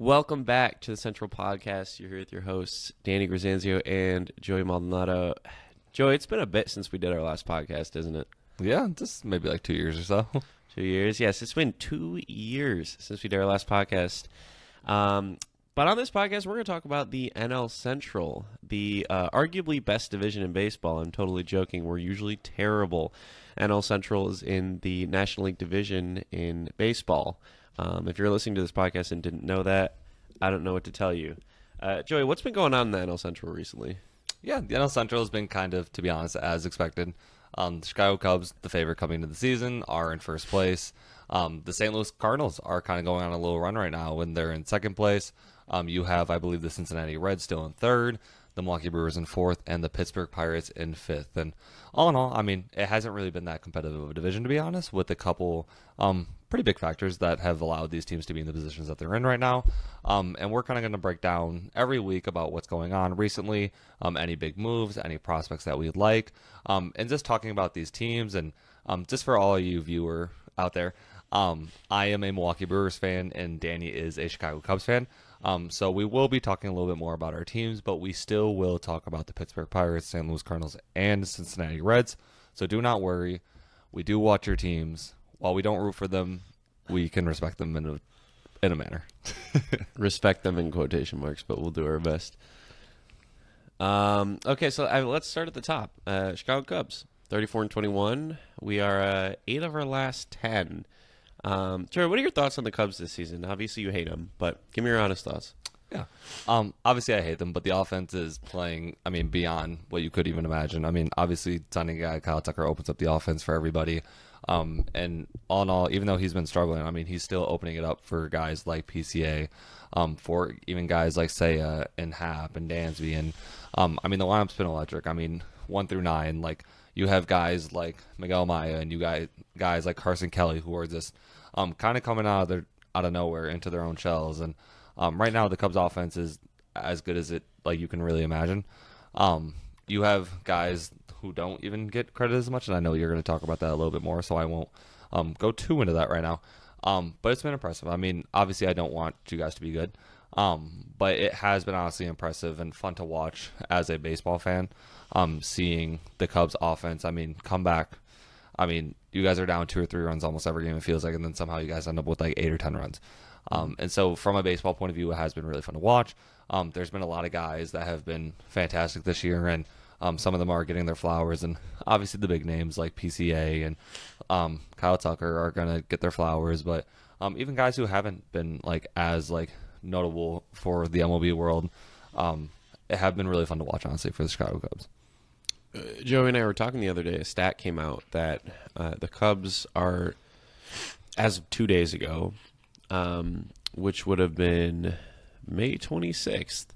Welcome back to the Central Podcast. You're here with your hosts, Danny Grisanzio and Joey Maldonado. Joey, it's been a bit since we did our last podcast, isn't it? Yeah, just maybe like 2 years or so. 2 years? Yes, it's been 2 years since we did our last podcast. But on this podcast, we're going to talk about the NL Central, the arguably best division in baseball. I'm totally joking. We're usually terrible. NL Central is in the National League division in baseball. If you're listening to this podcast and didn't know that, I don't know what to tell you. Joey, what's been going on in the NL Central recently? Yeah, the NL Central has been kind of, to be honest, as expected. The Chicago Cubs, the favorite coming into the season, are in first place. The St. Louis Cardinals are kind of going on a little run right now when they're in second place. You have, I believe, the Cincinnati Reds still in third, the Milwaukee Brewers in fourth, and the Pittsburgh Pirates in fifth. And all in all, I mean, it hasn't really been that competitive of a division, to be honest, with a couple pretty big factors that have allowed these teams to be in the positions that they're in right now. And we're kind of going to break down every week about what's going on recently, any big moves, any prospects that we'd like, and just talking about these teams. And just for all of you viewer out there, I am a Milwaukee Brewers fan, and Danny is a Chicago Cubs fan. So we will be talking a little bit more about our teams, but we still will talk about the Pittsburgh Pirates, St. Louis Cardinals, and Cincinnati Reds. So do not worry. We do watch your teams. While we don't root for them, we can respect them in a manner. Respect them in quotation marks, but we'll do our best. Okay, so let's start at the top. Chicago Cubs, 34-21. We are 8 of our last 10. Joey, what are your thoughts on the Cubs this season? Obviously, you hate them, but give me your honest thoughts. Yeah. Obviously, I hate them, but the offense is playing, beyond what you could even imagine. Obviously, signing a guy, Kyle Tucker, opens up the offense for everybody. And all in all, even though he's been struggling, he's still opening it up for guys like PCA, for even guys like Seiya and Happ and Dansby. And, the lineup's been electric. 1 through 9, you have guys like Miguel Maya and you guys like Carson Kelly who are just kind of coming out of nowhere into their own shells. And right now the Cubs offense is as good as you can really imagine. You have guys who don't even get credit as much, and I know you're going to talk about that a little bit more, so I won't go too into that right now. But it's been impressive. Obviously I don't want you guys to be good, but it has been honestly impressive and fun to watch as a baseball fan, seeing the Cubs offense, come back. You guys are down 2 or 3 runs almost every game, it feels like, and then somehow you guys end up with 8 or 10 runs. And so from a baseball point of view, it has been really fun to watch. There's been a lot of guys that have been fantastic this year, and some of them are getting their flowers, and obviously the big names like PCA and Kyle Tucker are going to get their flowers, but even guys who haven't been as notable for the MLB world, it have been really fun to watch, honestly, for the Chicago Cubs. Joey and I were talking the other day. A stat came out that the Cubs are, as of 2 days ago, which would have been May 26th,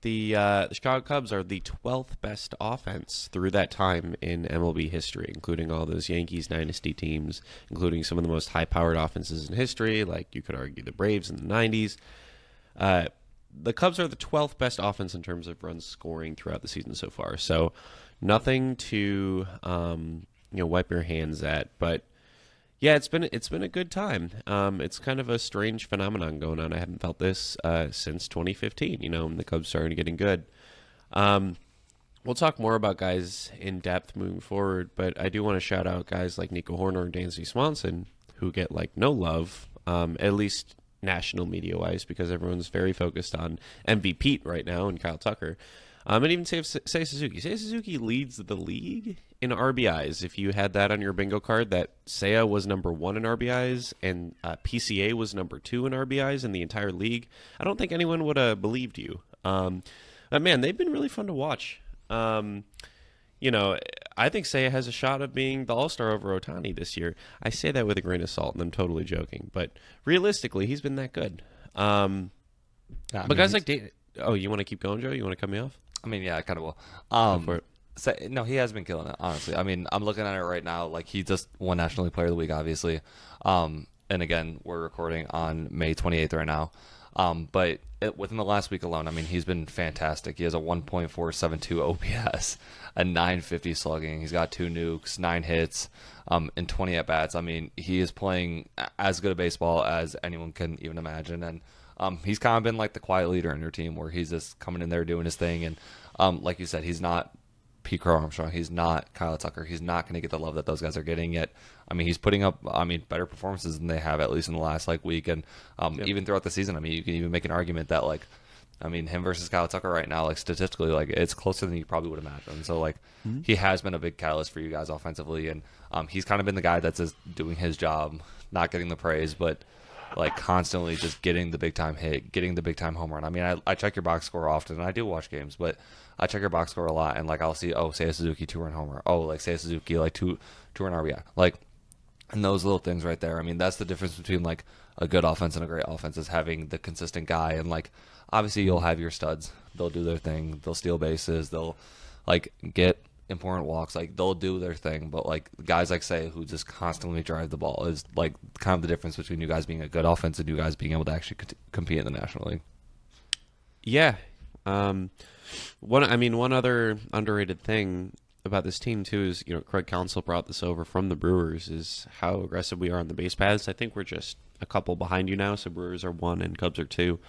the Chicago Cubs are the 12th best offense through that time in MLB history, including all those Yankees dynasty teams, including some of the most high-powered offenses in history, like you could argue the Braves in the 90s. The Cubs are the 12th best offense in terms of runs scoring throughout the season so far. So nothing to wipe your hands at, but yeah, it's been a good time. It's kind of a strange phenomenon going on. I haven't felt this since 2015. The Cubs started getting good. We'll talk more about guys in depth moving forward, but I do want to shout out guys like Nico Horner and Dansby Swanson who get no love, at least national media wise, because everyone's very focused on MVP right now and Kyle Tucker. And even say Suzuki. Seiya Suzuki leads the league in RBIs. If you had that on your bingo card, that Seiya was number 1 in RBIs and PCA was number 2 in RBIs in the entire league, I don't think anyone would have believed you. But man, they've been really fun to watch. I think Seiya has a shot of being the All-Star over Ohtani this year. I say that with a grain of salt, and I'm totally joking. But realistically, he's been that good. But guys like Dave... Oh, you want to keep going, Joe? You want to cut me off? Yeah, I kind of will. Go for it. No, he has been killing it, honestly. I'm looking at it right now. He just won National League Player of the Week, obviously. And again, we're recording on May 28th right now. But within the last week alone, I mean, he's been fantastic. He has a 1.472 OPS, a 950 slugging. He's got 2 nukes, 9 hits, and 20 at bats. I mean, he is playing as good a baseball as anyone can even imagine. And he's kind of been like the quiet leader in your team, where he's just coming in there doing his thing. And like you said, he's not Pete Crow Armstrong. He's not Kyle Tucker. He's not going to get the love that those guys are getting yet. I mean, he's putting up, better performances than they have, at least in the last week. And even throughout the season, I mean, you can even make an argument that him versus Kyle Tucker right now, statistically, it's closer than you probably would imagine. So he has been a big catalyst for you guys offensively, and he's kind of been the guy that's just doing his job, not getting the praise, but constantly just getting the big time hit, getting the big time home run. I mean, I check your box score often, and I do watch games, but I check your box score a lot, and I'll see, Seiya Suzuki 2-run homer. Seiya Suzuki 2-run RBI. And those little things right there. I mean, that's the difference between a good offense and a great offense, is having the consistent guy. And obviously you'll have your studs. They'll do their thing. They'll steal bases. They'll get important walks. They'll do their thing. But guys Seiya, who just constantly drive the ball, is kind of the difference between you guys being a good offense and you guys being able to actually compete in the National League. Yeah. One other underrated thing about this team too is, Craig Counsell brought this over from the Brewers, is how aggressive we are on the base paths. I think we're just a couple behind you now, so Brewers are 1 and Cubs are 2.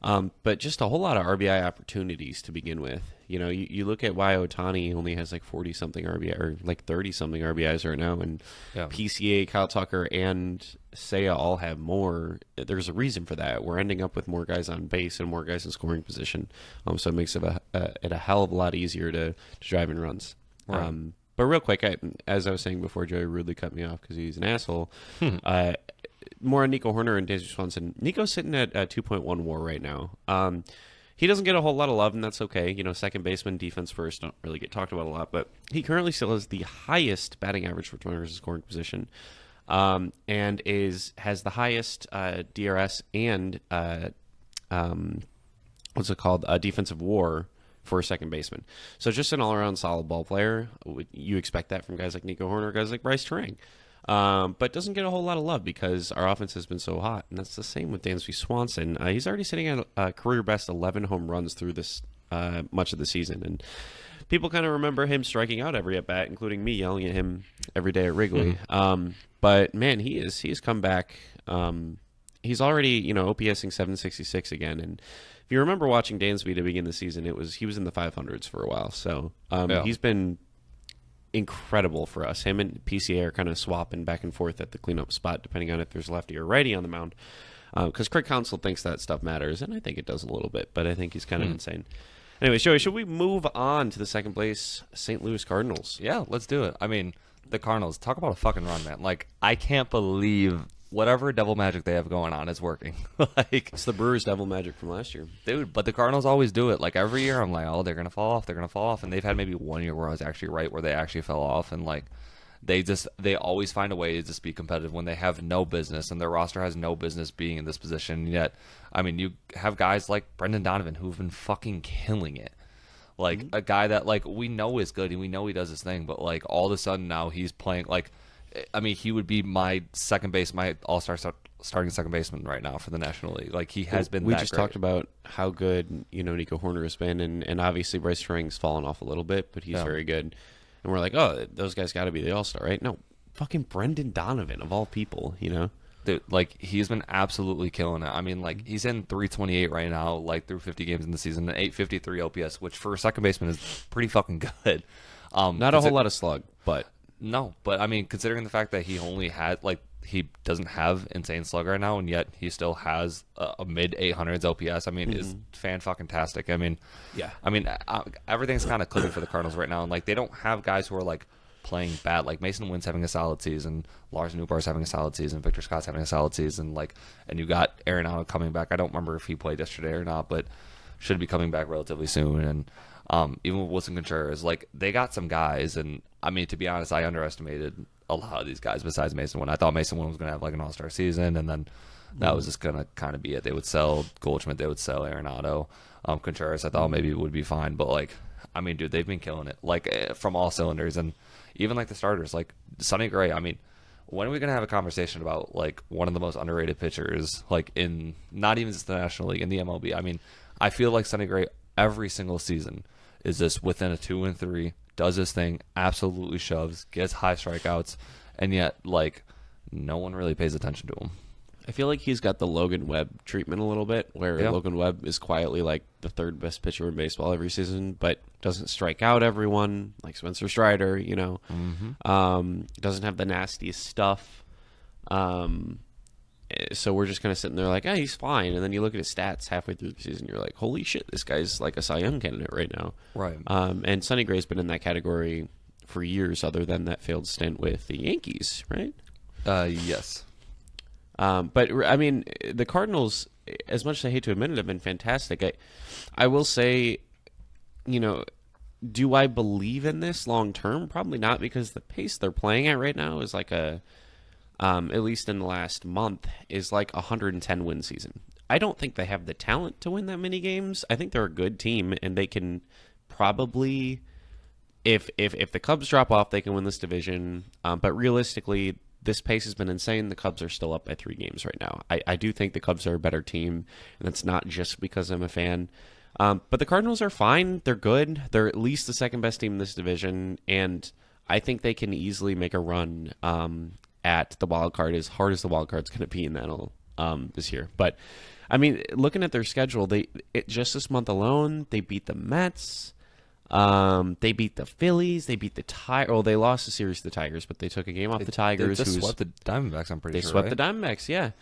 But just a whole lot of RBI opportunities to begin with. You look at why Ohtani only has 40-something RBI, or 30-something RBIs right now, and PCA, Kyle Tucker, and Seiya all have more. There's a reason for that. We're ending up with more guys on base and more guys in scoring position, so it makes it a hell of a lot easier to drive in runs. Right. But real quick, as I was saying before, Joey rudely cut me off because he's an asshole. More on Nico Horner and Dansby Swanson. Nico's sitting at 2.1 WAR right now. He doesn't get a whole lot of love, and that's okay. Second baseman, defense first, don't really get talked about a lot. But he currently still has the highest batting average for runners in scoring position, and has the highest DRS and defensive WAR for a second baseman. So just an all-around solid ball player. You expect that from guys like Nico Horner, guys like Bryce Turang. But doesn't get a whole lot of love because our offense has been so hot. And that's the same with Dansby Swanson. He's already sitting at a career best 11 home runs through this much of the season. And people kind of remember him striking out every at-bat, including me yelling at him every day at Wrigley. But, man, he's come back. He's already, OPSing 766 again. And if you remember watching Dansby to begin the season, he was in the 500s for a while. So he's been incredible for us. Him and PCA are kind of swapping back and forth at the cleanup spot, depending on if there's lefty or righty on the mound. Because Craig Counsell thinks that stuff matters, and I think it does a little bit, but I think he's kind of insane. Anyway, Joey, should we move on to the second place St. Louis Cardinals? Yeah, let's do it. I mean, the Cardinals, talk about a fucking run, man. I can't believe whatever devil magic they have going on is working. It's the Brewers' devil magic from last year. Dude, but the Cardinals always do it. Every year I'm they're going to fall off, they're going to fall off. And they've had maybe 1 year where I was actually right, where they actually fell off. And they always find a way to just be competitive when they have no business, and their roster has no business being in this position. Yet, I mean, you have guys like Brendan Donovan who've been fucking killing it. A guy that we know is good and we know he does his thing, but all of a sudden now he's playing I mean, he would be my all-star starting second baseman right now for the National League. He has been. We that just great. talked about how good Nico Horner has been, and obviously Bryce Turang's fallen off a little bit, but he's very good. And we're those guys got to be the all-star, right? No, fucking Brendan Donovan of all people, Dude, he's been absolutely killing it. I mean, he's in 328 right now, through 50 games in the season, an 853 OPS, which for a second baseman is pretty fucking good. Not a whole lot of slug, but. No, but I mean, considering the fact that he only had he doesn't have insane slug right now, and yet he still has a mid 800s OPS. I mean, is fan-fucking-tastic. I mean, yeah. I mean, everything's kind of clicking for the Cardinals right now, and they don't have guys who are playing bad. Mason Wynn's having a solid season, Lars Nootbaar's having a solid season, Victor Scott's having a solid season, and you got Arenado coming back. I don't remember if he played yesterday or not, but should be coming back relatively soon. And even with Wilson Contreras, they got some guys, and I mean, to be honest, I underestimated a lot of these guys besides Mason Wynn. I thought Mason Wynn was going to have an all-star season, and then that was just going to kind of be it. They would sell Goldschmidt, they would sell Arenado. Contreras, I thought maybe would be fine, but I mean, dude, they've been killing it, from all cylinders, and even the starters, Sonny Gray. I mean, when are we gonna have a conversation about like one of the most underrated pitchers, like in not even just the National League, in the MLB? I mean, I feel like Sonny Gray every single season is just within a 2-3, does his thing, absolutely shoves, gets high strikeouts, and yet like no one really pays attention to him. I feel like he's got the Logan Webb treatment a little bit, where Logan Webb is quietly like the third best pitcher in baseball every season, but doesn't strike out everyone like Spencer Strider, you know. Doesn't have the nastiest stuff. So we're just kind of sitting there like, he's fine. And then you look at his stats halfway through the season, you're like, holy shit, this guy's like a Cy Young candidate right now. Right. And Sonny Gray's been in that category for years, other than that failed stint with the Yankees, right? Yes. But I mean, the Cardinals, as much as I hate to admit it, have been fantastic. I will say, you know, do I believe in this long term? Probably not, because the pace they're playing at right now is like at least in the last month, is like a 110 win season. I don't think they have the talent to win that many games. I think they're a good team, and they can probably, if the Cubs drop off, they can win this division. But realistically, this pace has been insane. The Cubs are still up by 3 games right now. I do think the Cubs are a better team, and that's not just because I'm a fan. But the Cardinals are fine. They're good. They're at least the second best team in this division, and I think they can easily make a run at the wild card, as hard as the wild card's going to be in that this year. But I mean, looking at their schedule, just this month alone, they beat the Mets. They beat the Phillies. They beat the Tigers. Well, they lost the series to the Tigers, but they took a game off the Tigers. They just swept the Diamondbacks, I'm pretty sure. They swept right? the Diamondbacks, yeah.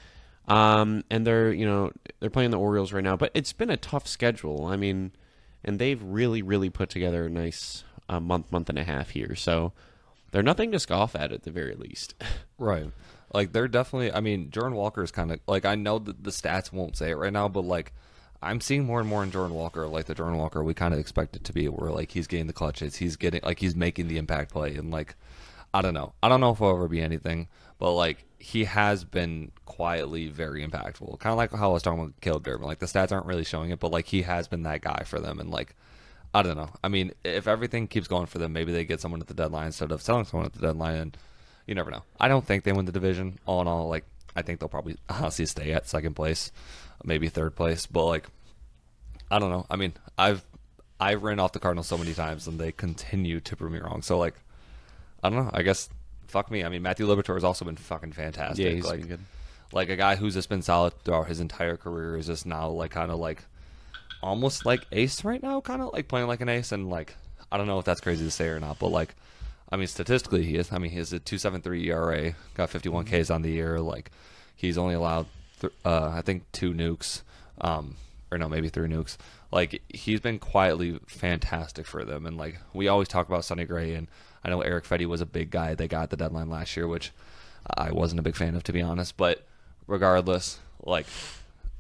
And they're playing the Orioles right now, but it's been a tough schedule. I mean, and they've really, really put together a nice month and a half here. So they're nothing to scoff at the very least. Right. Like, they're definitely, I mean, Jordan Walker is kind of, like, I know that the stats won't say it right now, but, like, I'm seeing more and more in Jordan Walker, like the Jordan Walker we kind of expect it to be, where, like, he's getting the clutches, he's making the impact play, and, like, I don't know if he'll ever be anything, but, like, he has been quietly very impactful. Kind of like how I was talking about Caleb Durbin. Like, the stats aren't really showing it, but, like, he has been that guy for them, and, like, I don't know. I mean, if everything keeps going for them, maybe they get someone at the deadline instead of selling someone at the deadline, and you never know. I don't think they win the division. All in all, like, I think they'll probably honestly stay at second place, maybe third place. But, like, I don't know. I mean, I've written off the Cardinals so many times, and they continue to prove me wrong. So, like, I don't know. I guess, fuck me. I mean, Matthew Liberatore has also been fucking fantastic. Yeah, he's like, been good. Like, a guy who's just been solid throughout his entire career is just now, like, kind of, like, almost like ace right now, kind of, like, playing like an ace. And, like, I don't know if that's crazy to say or not, but, like, I mean, statistically, he is. I mean, he has a 2.73 ERA, got 51 Ks on the year. Like, he's only allowed, I think, 2 nukes, or no, maybe 3 nukes. Like, he's been quietly fantastic for them. And, like, we always talk about Sonny Gray, and I know Eric Fetty was a big guy they got at the deadline last year, which I wasn't a big fan of, to be honest. But regardless, like,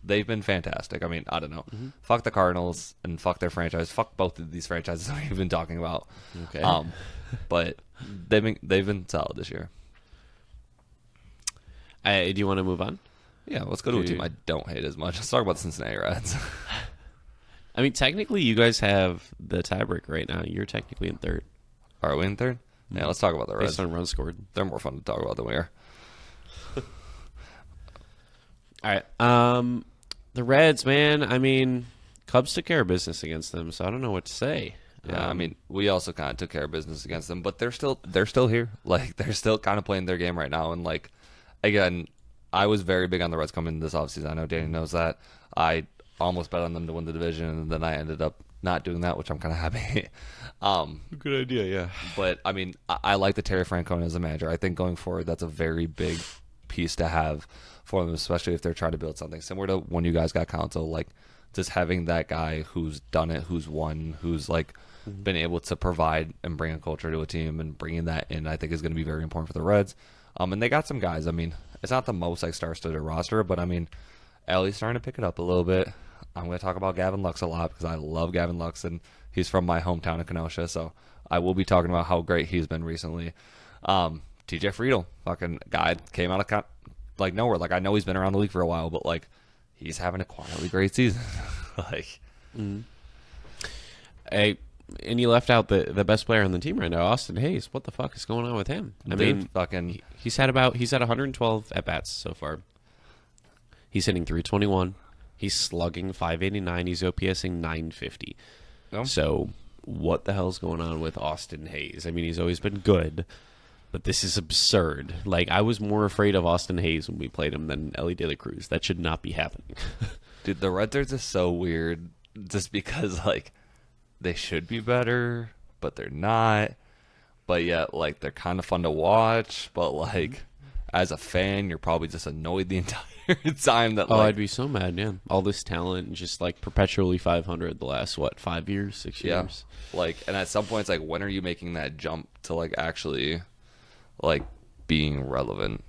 they've been fantastic. I mean, I don't know. Fuck the Cardinals and fuck their franchise. Fuck both of these franchises we've been talking about. Okay. But they've been solid this year. Do you want to move on? Yeah, let's go to a team I don't hate as much. Let's talk about the Cincinnati Reds. I mean, technically, you guys have the tiebreaker right now. You're technically in third. Are we in third? Yeah, let's talk about the Reds. Based on runs scored. They're more fun to talk about than we are. All right. The Reds, man. I mean, Cubs took care of business against them, so I don't know what to say. Yeah, I mean, we also kind of took care of business against them, but they're still here. Like, they're still kind of playing their game right now. And, like, again, I was very big on the Reds coming into this offseason. I know Danny knows that. I almost bet on them to win the division, and then I ended up not doing that, which I'm kind of happy. Good idea, yeah. But, I mean, I like the Terry Francona as a manager. I think going forward, that's a very big piece to have for them, especially if they're trying to build something similar to when you guys got Council. Like, just having that guy who's done it, who's won, who's, like, been able to provide and bring a culture to a team, and bringing that in, I think, is going to be very important for the Reds. And they got some guys. I mean, it's not the most, like, star-studded roster, but, I mean, Elly's starting to pick it up a little bit. I'm going to talk about Gavin Lux a lot because I love Gavin Lux, and he's from my hometown of Kenosha, so I will be talking about how great he's been recently. TJ Friedel, fucking guy, came out of, like, nowhere. Like, I know he's been around the league for a while, but, like, he's having a quietly great season. Like, And you left out the best player on the team right now, Austin Hayes. What the fuck is going on with him? I mean, fucking he's had 112 at bats so far. He's hitting 321. He's slugging 589. He's OPSing 950. No. So what the hell's going on with Austin Hayes? I mean, he's always been good, but this is absurd. Like, I was more afraid of Austin Hayes when we played him than Elly De La Cruz. That should not be happening. Dude, the Red Sox is so weird just because, like, they should be better, but they're not. But yet, like, they're kind of fun to watch. But, like, as a fan, you're probably just annoyed the entire time. That, I'd be so mad, yeah. All this talent, just, like, perpetually 500 the last, 5 years, 6 years? Yeah. Like, and at some point, it's like, when are you making that jump to, like, actually, like, being relevant?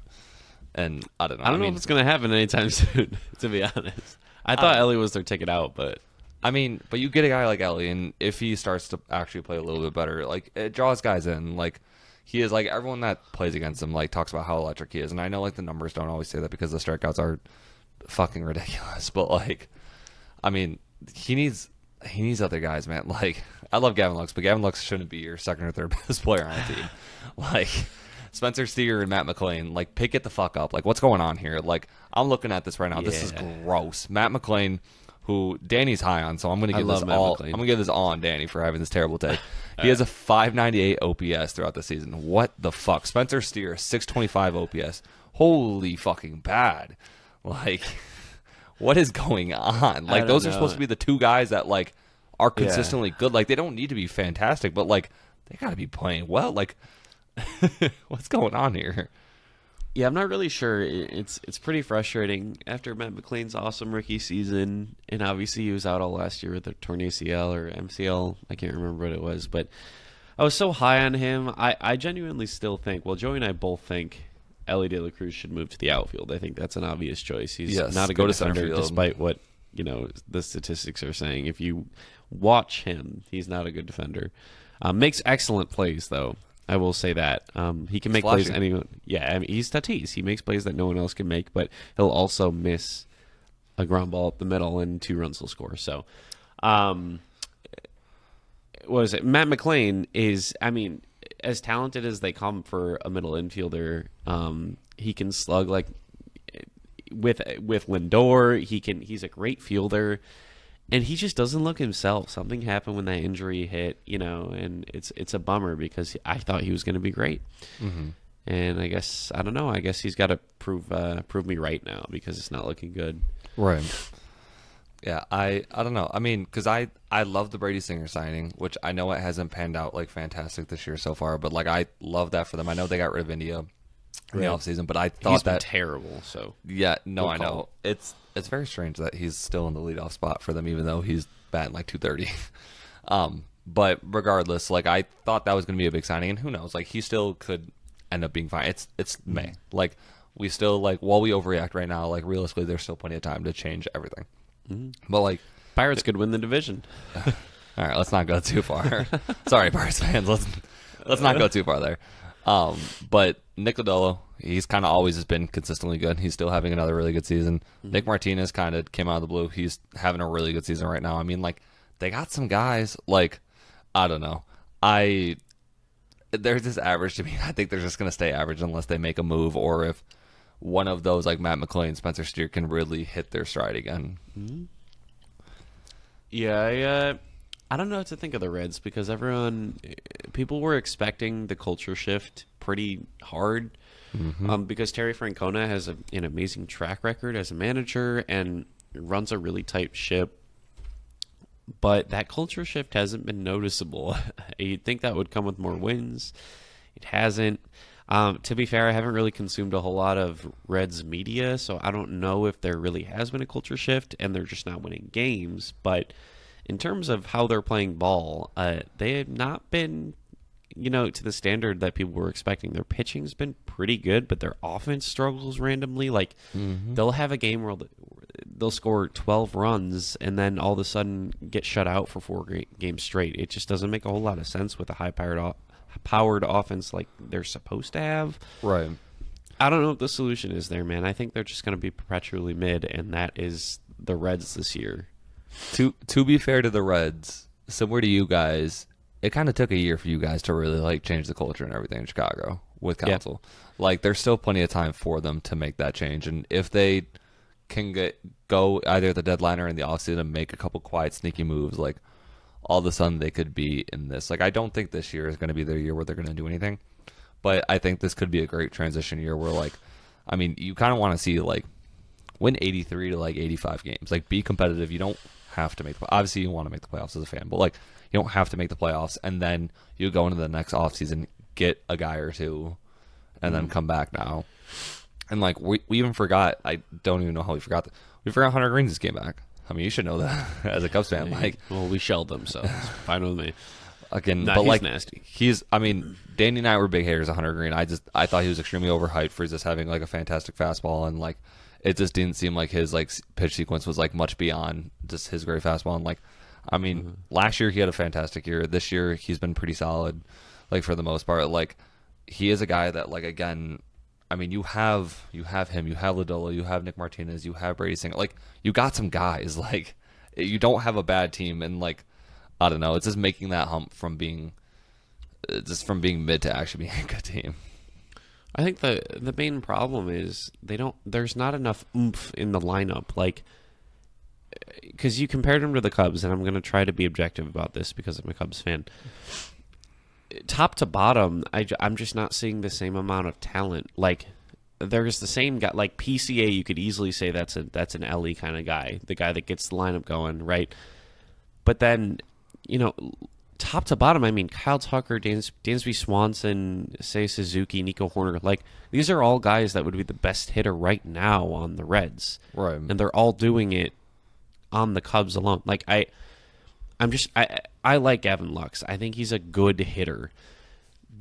And I don't know. I don't know if it's going to happen anytime soon, to be honest. I thought Elly was their ticket out, but... I mean, but you get a guy like Elly, and if he starts to actually play a little bit better, like, it draws guys in. Like, he is, like, everyone that plays against him, like, talks about how electric he is. And I know, like, the numbers don't always say that because the strikeouts are fucking ridiculous. But, like, I mean, he needs other guys, man. Like, I love Gavin Lux, but Gavin Lux shouldn't be your second or third best player on the team. Like, Spencer Steer and Matt McClain, like, pick it the fuck up. Like, what's going on here? Like, I'm looking at this right now. Yeah. This is gross. Matt McClain, who Danny's high on, so I'm going to give this all. I'm going to give this all on Danny for having this terrible take. He has a 598 OPS throughout the season. What the fuck? Spencer Steer, 625 OPS. Holy fucking bad. Like, what is going on? Like, those are supposed to be the two guys that, like, are consistently good. Like, they don't need to be fantastic, but, like, they got to be playing well. Like, what's going on here? Yeah, I'm not really sure. It's pretty frustrating after Matt McClain's awesome rookie season, and obviously he was out all last year with a torn ACL or MCL. I can't remember what it was, but I was so high on him. I genuinely still think, well, Joey and I both think Elly De La Cruz should move to the outfield. I think that's an obvious choice. He's not a good defender, despite what the statistics are saying. If you watch him, he's not a good defender. Makes excellent plays, though. I will say that. He can make plays anyone. Yeah, I mean, he's Tatis. He makes plays that no one else can make, but he'll also miss a ground ball up the middle and 2 runs will score. So, what is it? Matt McClain is, I mean, as talented as they come for a middle infielder, he can slug like with Lindor. He's a great fielder. And he just doesn't look himself. Something happened when that injury hit, and it's a bummer because I thought he was going to be great. Mm-hmm. And I guess, I don't know, I guess he's got to prove me right now because it's not looking good. Right. Yeah, I don't know. I mean, because I love the Brady Singer signing, which I know it hasn't panned out, like, fantastic this year so far, but, like, I love that for them. I know they got rid of India in the offseason, but I thought he's been terrible. So yeah, no, I know. It's very strange that he's still in the leadoff spot for them, even though he's batting like 230. But regardless, like, I thought that was going to be a big signing, and who knows? Like, he still could end up being fine. It's May. Like, we still, like, while we overreact right now, like, realistically, there's still plenty of time to change everything. Mm-hmm. But, like, Pirates could win the division. All right, let's not go too far. Sorry, Pirates fans. Let's not go too far there. But Nick Lodolo, he's kind of always has been consistently good. He's still having another really good season. Mm-hmm. Nick Martinez kind of came out of the blue. He's having a really good season right now. I mean, like, they got some guys, like, I don't know. There's this average to me. I think they're just going to stay average unless they make a move or if one of those, like Matt McClain, Spencer Steer, can really hit their stride again. Mm-hmm. Yeah, I don't know what to think of the Reds because people were expecting the culture shift pretty hard because Terry Francona has an amazing track record as a manager and runs a really tight ship. But that culture shift hasn't been noticeable. You'd think that would come with more wins. It hasn't. To be fair, I haven't really consumed a whole lot of Reds media, so I don't know if there really has been a culture shift and they're just not winning games. But in terms of how they're playing ball, they have not been, to the standard that people were expecting. Their pitching's been pretty good, but their offense struggles randomly. Like, they'll have a game where they'll score 12 runs and then all of a sudden get shut out for 4 games straight. It just doesn't make a whole lot of sense with a high-powered offense like they're supposed to have. Right. I don't know what the solution is there, man. I think they're just going to be perpetually mid, and that is the Reds this year. To be fair to the Reds, similar to you guys, it kind of took a year for you guys to really like change the culture and everything in Chicago with Council. Like, there's still plenty of time for them to make that change, and if they can go either at the deadline or in the offseason and make a couple quiet, sneaky moves, like, all of a sudden they could be in this. Like, I don't think this year is going to be their year where they're going to do anything, but I think this could be a great transition year where, like, I mean, you kind of want to see, like, win 83 to, like, 85 games. Like, be competitive. You don't have to make the obviously you want to make the playoffs as a fan, but, like, you don't have to make the playoffs, and then you go into the next offseason, get a guy or two, and then come back now. And, like, we even forgot, I don't even know how we forgot that. We forgot Hunter Green just came back. I mean, you should know that as a Cubs fan. Like, well, we shelled them, so it's fine with me. Again, Nah, but he's like nasty. I mean, Danny and I were big haters of Hunter Green. I thought he was extremely overhyped for just having like a fantastic fastball, and like it just didn't seem like his like pitch sequence was like much beyond just his great fastball. And like, I mean, last year he had a fantastic year. This year he's been pretty solid, like for the most part. Like, he is a guy that, like, again, I mean, you have him, you have Lodolo, you have Nick Martinez, you have Brady Singer. Like, you got some guys. Like, you don't have a bad team, and like, I don't know, it's just making that hump from being mid to actually being a good team. I think the main problem is there's not enough oomph in the lineup. Like, because you compared them to the Cubs, and I'm going to try to be objective about this because I'm a Cubs fan. Top to bottom, I'm just not seeing the same amount of talent. Like, there's the same guy, like PCA. You could easily say that's an Elly kind of guy, the guy that gets the lineup going, right? But then, you know, top to bottom, I mean, Kyle Tucker, Dansby Swanson, Seiya Suzuki, Nico Horner, like, these are all guys that would be the best hitter right now on the Reds, right? And they're all doing it on the Cubs alone. Like, I like Gavin Lux. I think he's a good hitter,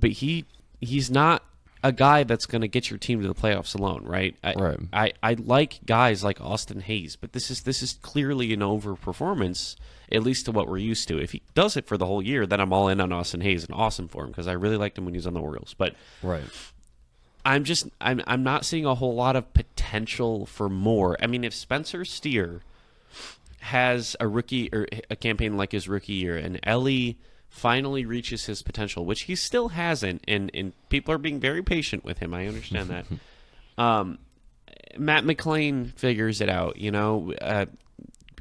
but he's not a guy that's going to get your team to the playoffs alone, right? I like guys like Austin Hayes, but this is clearly an overperformance, at least to what we're used to. If he does it for the whole year, then I'm all in on Austin Hayes and awesome for him because I really liked him when he was on the Orioles. But I'm not seeing a whole lot of potential for more. I mean, if Spencer Steer has a rookie or a campaign like his rookie year, and Elly finally reaches his potential, which he still hasn't, and people are being very patient with him. I understand that. Matt McClain figures it out, you know.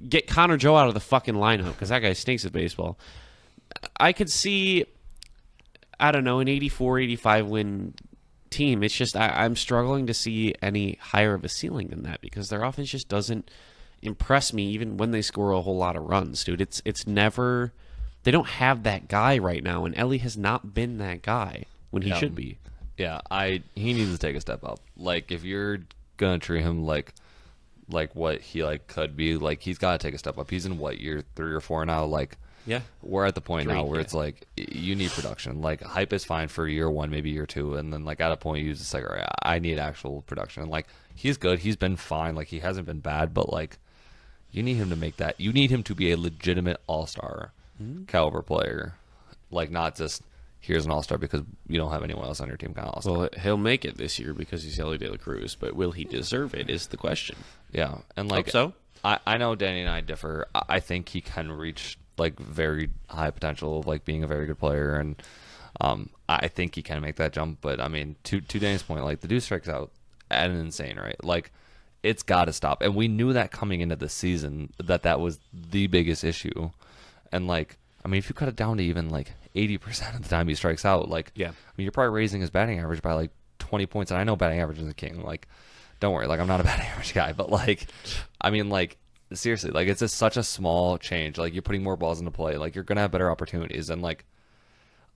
Get Connor Joe out of the fucking lineup because that guy stinks at baseball. I could see, I don't know, an 84, 85 win team. It's just I'm struggling to see any higher of a ceiling than that because their offense just doesn't impress me even when they score a whole lot of runs, dude. It's never, they don't have that guy right now, and Elly has not been that guy when he should be. Yeah, he needs to take a step up. Like, if you're gonna treat him like what he like could be, like, he's got to take a step up. He's in what, year 3 or 4 now? Like, yeah, we're at the point now where it's like you need production. Like, hype is fine for year 1, maybe year 2, and then like at a point you just like, all right, I need actual production. And like, he's good, he's been fine, like he hasn't been bad, but like, you need him to make that. You need him to be a legitimate all-star caliber player, like not just here's an all-star because you don't have anyone else on your team kind of all-star. Well, he'll make it this year because he's Elly De La Cruz, but will he deserve it is the question. Yeah, and like, hope so. I know Danny and I differ. I think he can reach like very high potential of like being a very good player, and I think he can make that jump. But I mean, to Danny's point, like the dude strikes out at an insane rate. Like, it's got to stop. And we knew that coming into the season that was the biggest issue. And like, I mean, if you cut it down to even like 80% of the time he strikes out, like, yeah, I mean, you're probably raising his batting average by like 20 points. And I know batting average is a king. Like, don't worry, like, I'm not a batting average guy, but like, I mean, like, seriously, like, it's just such a small change. Like, you're putting more balls into play. Like, you're gonna have better opportunities. And like,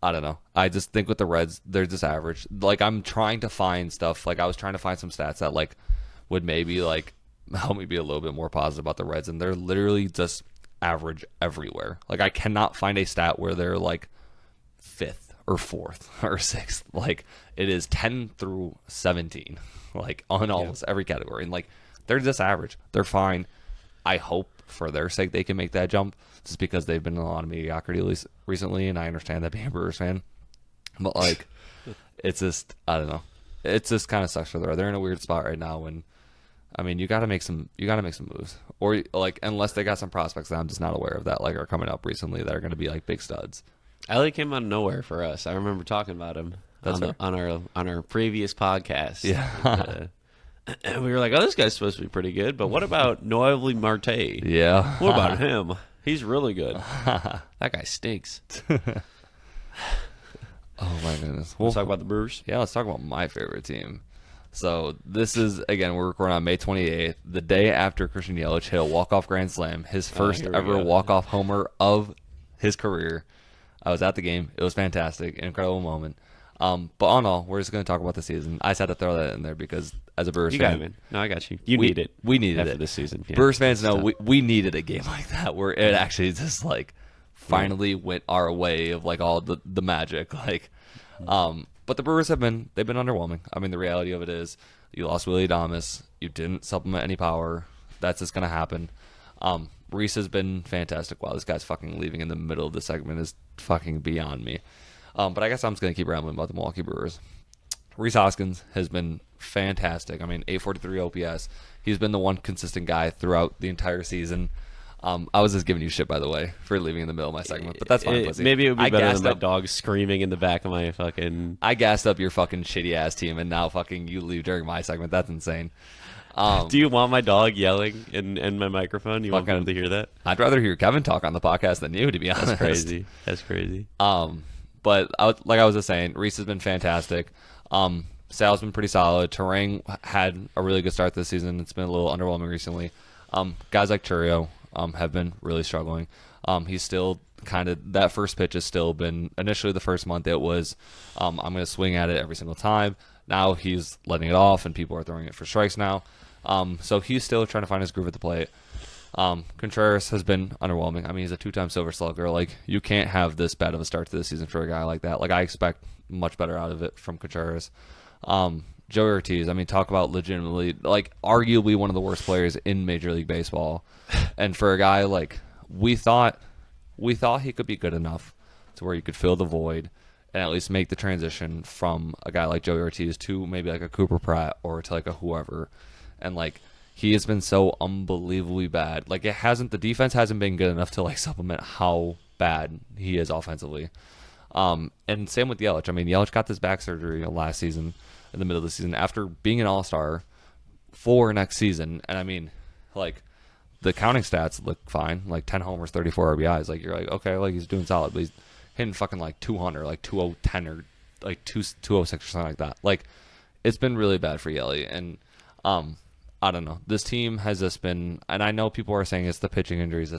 I don't know. I just think with the Reds, they're just average. Like, I'm trying to find stuff. Like, I was trying to find some stats that like would maybe like help me be a little bit more positive about the Reds, and they're literally just average everywhere. Like, I cannot find a stat where they're like 5th or 4th or 6th. Like, it is 10 through 17, like on almost every category, and like, they're just average. They're fine. I hope for their sake they can make that jump, just because they've been in a lot of mediocrity at least recently, and I understand that being a Brewers fan, but like, it's just, I don't know. It just kind of sucks for them. They're in a weird spot right now, and I mean, you got to make some moves, or like, unless they got some prospects that I'm just not aware of that like are coming up recently that are going to be like big studs. Elly came out of nowhere for us. I remember talking about him on our previous podcast. Yeah. And we were like, oh, this guy's supposed to be pretty good, but what about Noelly Marte? Yeah. What about him? He's really good. That guy stinks. Oh my goodness. We'll talk about the Brewers. Yeah, let's talk about my favorite team. So this is, again, we're recording on May 28th, the day after Christian Yelich hit a walk-off grand slam, his first ever walk-off homer of his career. I was at the game. It was fantastic, an incredible moment. But all in all, we're just going to talk about the season. I just had to throw that in there because as a Brewers fan, got it, man. No, I got you. You need it. We needed after it this season. Yeah, Brewers fans know we needed a game like that where it actually just like finally went our way of like all the magic. Like, but the Brewers they've been underwhelming. I mean, the reality of it is you lost Willie Adames. You didn't supplement any power. That's just going to happen. Reese has been fantastic. Wow, this guy's fucking leaving in the middle of the segment is fucking beyond me. But I guess I'm just going to keep rambling about the Milwaukee Brewers. Rhys Hoskins has been fantastic. I mean, 843 OPS. He's been the one consistent guy throughout the entire season. I was just giving you shit, by the way, for leaving in the middle of my segment, but that's fine. Maybe it would be better than my dog screaming in the back of my fucking... I gassed up your fucking shitty-ass team, and now fucking you leave during my segment. That's insane. Do you want my dog yelling in my microphone? You want them to hear that? I'd rather hear Kevin talk on the podcast than you, to be honest. That's crazy. But like I was just saying, Reese has been fantastic. Sal's been pretty solid. Terang had a really good start this season. It's been a little underwhelming recently. Guys like Churio have been really struggling. He's still kind of, that first pitch has still been, initially the first month it was, I'm going to swing at it every single time. Now he's letting it off and people are throwing it for strikes now. So he's still trying to find his groove at the plate. Contreras has been underwhelming. I mean, he's a 2-time Silver Slugger. Like, you can't have this bad of a start to the season for a guy like that. Like, I expect much better out of it from Contreras. Joey Ortiz, I mean, talk about legitimately, like, arguably one of the worst players in Major League Baseball. And for a guy, like, we thought he could be good enough to where you could fill the void and at least make the transition from a guy like Joey Ortiz to maybe like a Cooper Pratt or to like a whoever. And, like, he has been so unbelievably bad. Like, the defense hasn't been good enough to, like, supplement how bad he is offensively. And same with Yelich. I mean, Yelich got this back surgery last season, in the middle of the season, after being an all-star for next season. And, I mean, like, the counting stats look fine. Like, 10 homers, 34 RBIs. Like, you're like, okay, like, he's doing solid. But he's hitting fucking, like, 200, like, 210 or, like, 206 or something like that. Like, it's been really bad for Yelly. And, I don't know. This team has just been, and I know people are saying it's the pitching injuries.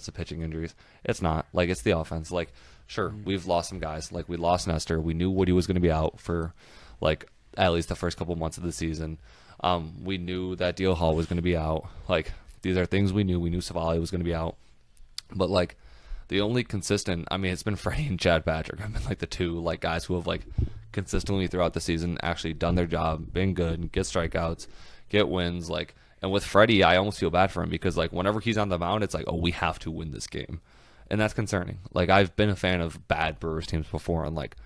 It's not. Like, it's the offense. Like, sure, we've lost some guys. Like, we lost Nestor. We knew Woody was going to be out for, like, at least the first couple months of the season. We knew that Deal Hall was going to be out. Like, these are things we knew. We knew Savali was going to be out. But, like, the only consistent, I mean, it's been Freddie and Chad Patrick. I've been, like, the two, like, guys who have, like, consistently throughout the season actually done their job, been good, get strikeouts, get wins, like. And with Freddie, I almost feel bad for him because, like, whenever he's on the mound, it's like, oh, we have to win this game. And that's concerning. Like, I've been a fan of bad Brewers teams before, and, like,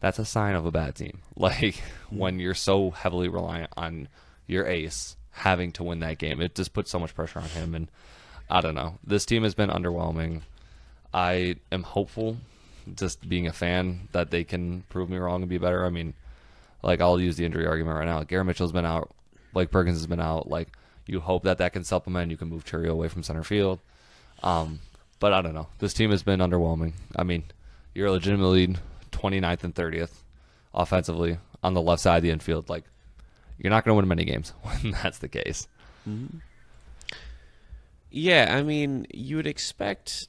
that's a sign of a bad team. Like, when you're so heavily reliant on your ace having to win that game, it just puts so much pressure on him. And I don't know. This team has been underwhelming. I am hopeful, just being a fan, that they can prove me wrong and be better. I mean, like, I'll use the injury argument right now. Garrett Mitchell's been out. Blake Perkins has been out. Like, you hope that can supplement. You can move Churio away from center field. But I don't know. This team has been underwhelming. I mean, you're legitimately 29th and 30th offensively on the left side of the infield. Like, you're not going to win many games when that's the case. Mm-hmm. Yeah, I mean, you would expect,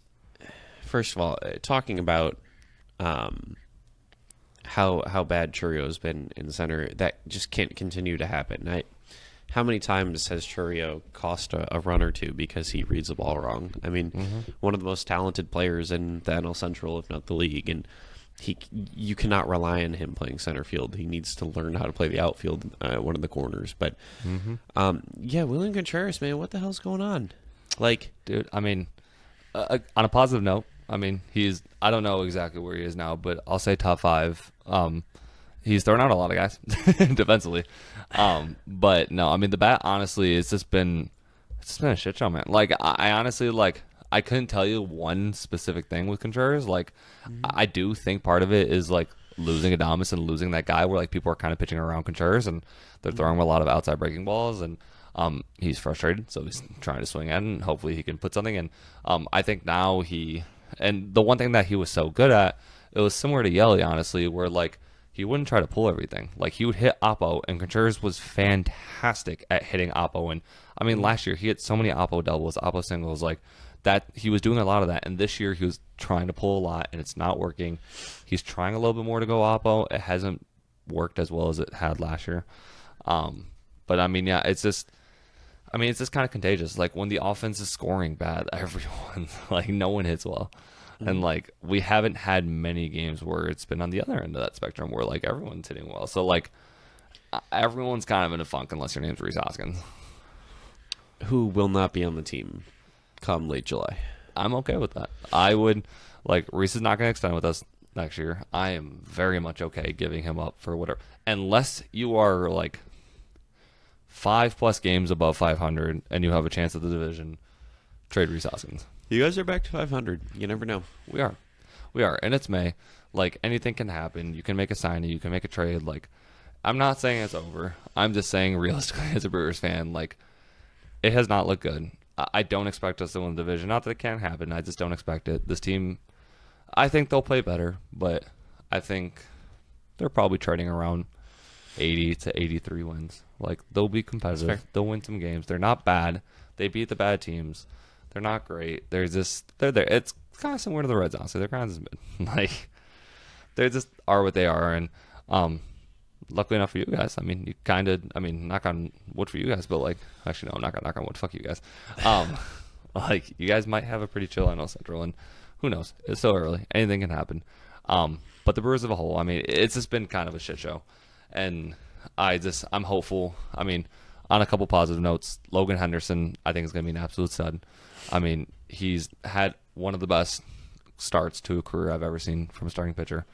first of all, talking about how bad Churio's been in center, that just can't continue to happen. How many times has Churio cost a run or two because he reads the ball wrong? I mean, one of the most talented players in the NL Central, if not the league, and you cannot rely on him playing center field. He needs to learn how to play the outfield, one of the corners. But yeah, William Contreras, man, what the hell's going on? Like, dude, I mean, on a positive note, I mean, I don't know exactly where he is now, but I'll say top 5. He's thrown out a lot of guys defensively. But no, I mean, the bat, honestly, it's just been a shit show, man. Like, I honestly, like, I couldn't tell you one specific thing with Contreras. Like, I do think part of it is like losing Adames and losing that guy where like people are kind of pitching around Contreras and they're throwing a lot of outside breaking balls and he's frustrated, so he's trying to swing at it and hopefully he can put something in. I think now and the one thing that he was so good at, it was similar to Elly, honestly, where like he wouldn't try to pull everything. Like he would hit Oppo, and Contreras was fantastic at hitting Oppo. And I mean, last year he hit so many Oppo doubles, Oppo singles, like that. He was doing a lot of that, and this year he was trying to pull a lot, and it's not working. He's trying a little bit more to go Oppo. It hasn't worked as well as it had last year. But I mean, yeah, it's just kind of contagious. Like when the offense is scoring bad, everyone, like no one hits well. And like we haven't had many games where it's been on the other end of that spectrum where like everyone's hitting well. So like everyone's kind of in a funk unless your name's Rhys Hoskins, who will not be on the team come late July. I'm okay with that. I would like Rhys is not going to extend with us next year. I am very much okay giving him up for whatever, unless you are like 5+ games above 500 and you have a chance at the division. Trade Rhys Hoskins. You guys are back to 500. You never know. We are, and it's May. Like anything can happen. You can make a signing. You can make a trade. Like I'm not saying it's over. I'm just saying realistically, as a Brewers fan, like it has not looked good. I don't expect us to win the division. Not that it can't happen. I just don't expect it. This team, I think they'll play better, but I think they're probably trading around 80 to 83 wins. Like they'll be competitive. They'll win some games. They're not bad. They beat the bad teams. They're not great. They're there. It's kind of similar to the Reds, honestly. They're kind of mid. Like they just are what they are. And luckily enough for you guys, I mean, knock on wood for you guys, but like, actually no, knock on wood. Fuck you guys. Like you guys might have a pretty chill NL Central, and who knows? It's so early. Anything can happen. But the Brewers as a whole, I mean, it's just been kind of a shit show, and I'm hopeful. I mean, on a couple positive notes, Logan Henderson, I think is going to be an absolute stud. I mean, he's had one of the best starts to a career I've ever seen from a starting pitcher.